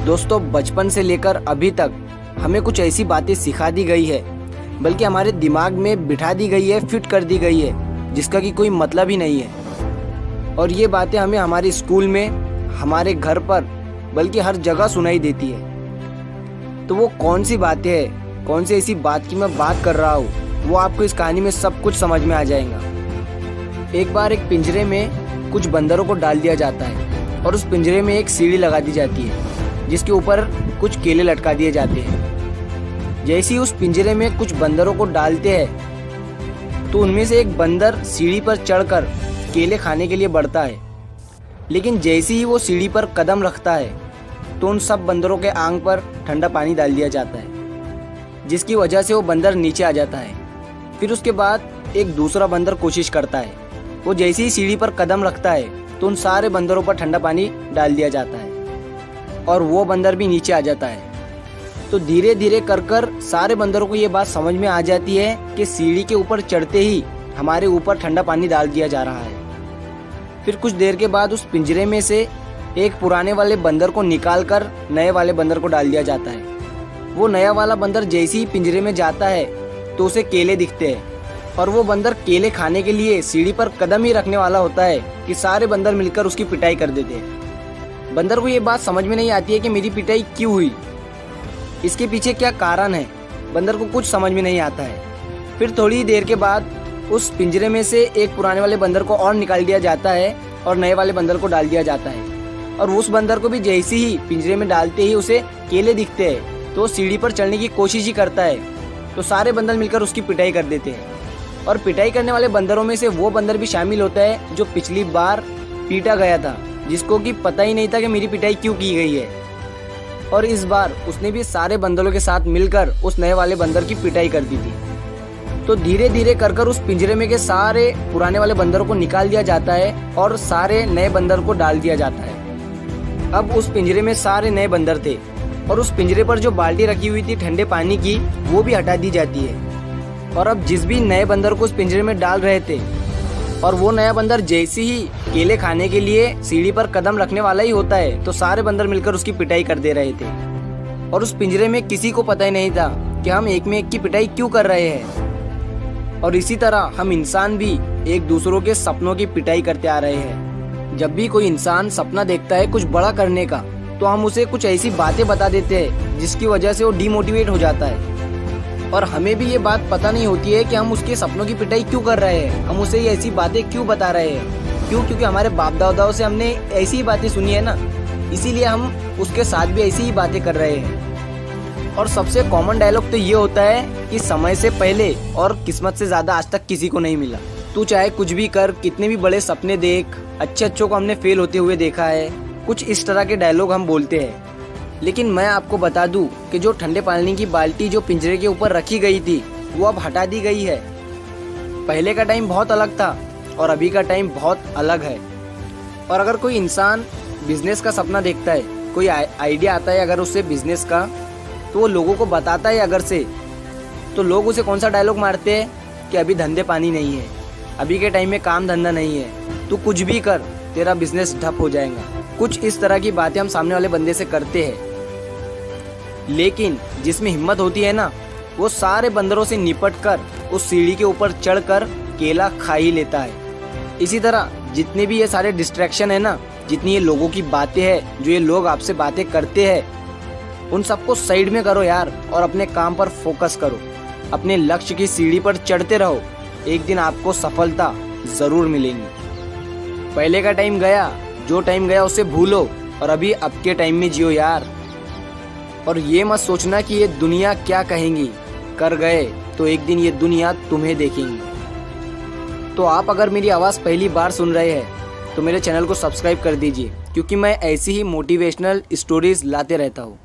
दोस्तों, बचपन से लेकर अभी तक हमें कुछ ऐसी बातें सिखा दी गई है, बल्कि हमारे दिमाग में बिठा दी गई है, फिट कर दी गई है, जिसका कि कोई मतलब ही नहीं है। और ये बातें हमें हमारे स्कूल में, हमारे घर पर, बल्कि हर जगह सुनाई देती है। तो वो कौन सी बातें हैं, कौन सी ऐसी बात की मैं बात कर रहा हूँ, वो आपको इस कहानी में सब कुछ समझ में आ जाएगा। एक बार एक पिंजरे में कुछ बंदरों को डाल दिया जाता है और उस पिंजरे में एक सीढ़ी लगा दी जाती है जिसके ऊपर कुछ केले लटका दिए जाते हैं। जैसे ही उस पिंजरे में कुछ बंदरों को डालते हैं तो उनमें से एक बंदर सीढ़ी पर चढ़कर केले खाने के लिए बढ़ता है, लेकिन जैसे ही वो सीढ़ी पर कदम रखता है तो उन सब बंदरों के आंख पर ठंडा पानी डाल दिया जाता है, जिसकी वजह से वो बंदर नीचे आ जाता है। फिर उसके बाद एक दूसरा बंदर कोशिश करता है, वो जैसे ही सीढ़ी पर कदम रखता है तो उन सारे बंदरों पर ठंडा पानी डाल दिया जाता है और वो बंदर भी नीचे आ जाता है। तो धीरे धीरे कर सारे बंदरों को ये बात समझ में आ जाती है कि सीढ़ी के ऊपर चढ़ते ही हमारे ऊपर ठंडा पानी डाल दिया जा रहा है। फिर कुछ देर के बाद उस पिंजरे में से एक पुराने वाले बंदर को निकाल कर नए वाले बंदर को डाल दिया जाता है। वो नया वाला बंदर जैसे ही पिंजरे में जाता है तो उसे केले दिखते हैं और वो बंदर केले खाने के लिए सीढ़ी पर कदम ही रखने वाला होता है कि सारे बंदर मिलकर उसकी पिटाई कर देते हैं। बंदर को ये बात समझ में नहीं आती है कि मेरी पिटाई क्यों हुई, इसके पीछे क्या कारण है। बंदर को कुछ समझ में नहीं आता है। फिर थोड़ी देर के बाद उस पिंजरे में से एक पुराने वाले बंदर को और निकाल दिया जाता है और नए वाले बंदर को डाल दिया जाता है। और उस बंदर को भी जैसे ही पिंजरे में डालते ही उसे केले दिखते हैं तो सीढ़ी पर चढ़ने की कोशिश ही करता है। तो सारे बंदर मिलकर उसकी पिटाई कर देते हैं और पिटाई करने वाले बंदरों में से वो बंदर भी शामिल होता है जो पिछली बार पीटा गया था, जिसको कि पता ही नहीं था कि मेरी पिटाई क्यों की गई है। और इस बार उसने भी सारे बंदरों के साथ मिलकर उस नए वाले बंदर की पिटाई कर दी थी। तो धीरे धीरे कर उस पिंजरे में के सारे पुराने वाले बंदरों को निकाल दिया जाता है और सारे नए बंदर को डाल दिया जाता है। अब उस पिंजरे में सारे नए बंदर थे और उस पिंजरे पर जो बाल्टी रखी हुई थी ठंडे पानी की, वो भी हटा दी जाती है। और अब जिस भी नए बंदर को उस पिंजरे में डाल रहे थे और वो नया बंदर जैसे ही केले खाने के लिए सीढ़ी पर कदम रखने वाला ही होता है तो सारे बंदर मिलकर उसकी पिटाई कर दे रहे थे। और उस पिंजरे में किसी को पता ही नहीं था कि हम एक में एक की पिटाई क्यों कर रहे हैं। और इसी तरह हम इंसान भी एक दूसरों के सपनों की पिटाई करते आ रहे हैं। जब भी कोई इंसान सपना देखता है कुछ बड़ा करने का, तो हम उसे कुछ ऐसी बातें बता देते हैं जिसकी वजह से वो डिमोटिवेट हो जाता है। और हमें भी ये बात पता नहीं होती है कि हम उसके सपनों की पिटाई क्यों कर रहे हैं, हम उसे ये ऐसी बातें क्यों बता रहे हैं। क्योंकि हमारे बाप दादाओं से हमने ऐसी ही बातें सुनी है ना, इसीलिए हम उसके साथ भी ऐसी ही बातें कर रहे हैं। और सबसे कॉमन डायलॉग तो ये होता है कि समय से पहले और किस्मत से ज्यादा आज तक किसी को नहीं मिला। तू चाहे कुछ भी कर, कितने भी बड़े सपने देख, अच्छों को हमने फेल होते हुए देखा है। कुछ इस तरह के डायलॉग हम बोलते हैं। लेकिन मैं आपको बता दूं कि जो ठंडे पानी की बाल्टी जो पिंजरे के ऊपर रखी गई थी वो अब हटा दी गई है। पहले का टाइम बहुत अलग था और अभी का टाइम बहुत अलग है। और अगर कोई इंसान बिजनेस का सपना देखता है, कोई आइडिया आता है अगर उससे बिजनेस का, तो वो लोगों को बताता है अगर से, तो लोग उसे कौन सा डायलॉग मारते हैं कि अभी धंधे पानी नहीं है, अभी के टाइम में काम धंधा नहीं है, तू कुछ भी कर, तेरा बिजनेस ठप हो जाएगा। कुछ इस तरह की बातें हम सामने वाले बंदे से करते हैं। लेकिन जिसमें हिम्मत होती है ना, वो सारे बंदरों से निपट कर उस सीढ़ी के ऊपर चढ़कर केला खा ही लेता है। इसी तरह जितने भी ये सारे डिस्ट्रैक्शन है ना, जितनी ये लोगों की बातें हैं, जो ये लोग आपसे बातें करते हैं, उन सबको साइड में करो यार और अपने काम पर फोकस करो। अपने लक्ष्य की सीढ़ी पर चढ़ते रहो, एक दिन आपको सफलता जरूर मिलेगी। पहले का टाइम गया, जो टाइम गया उसे भूलो और अभी अब के टाइम में जियो यार। और ये मत सोचना कि ये दुनिया क्या कहेंगी, कर गए तो एक दिन ये दुनिया तुम्हें देखेंगी। तो आप अगर मेरी आवाज़ पहली बार सुन रहे हैं तो मेरे चैनल को सब्सक्राइब कर दीजिए, क्योंकि मैं ऐसी ही मोटिवेशनल स्टोरीज लाते रहता हूँ।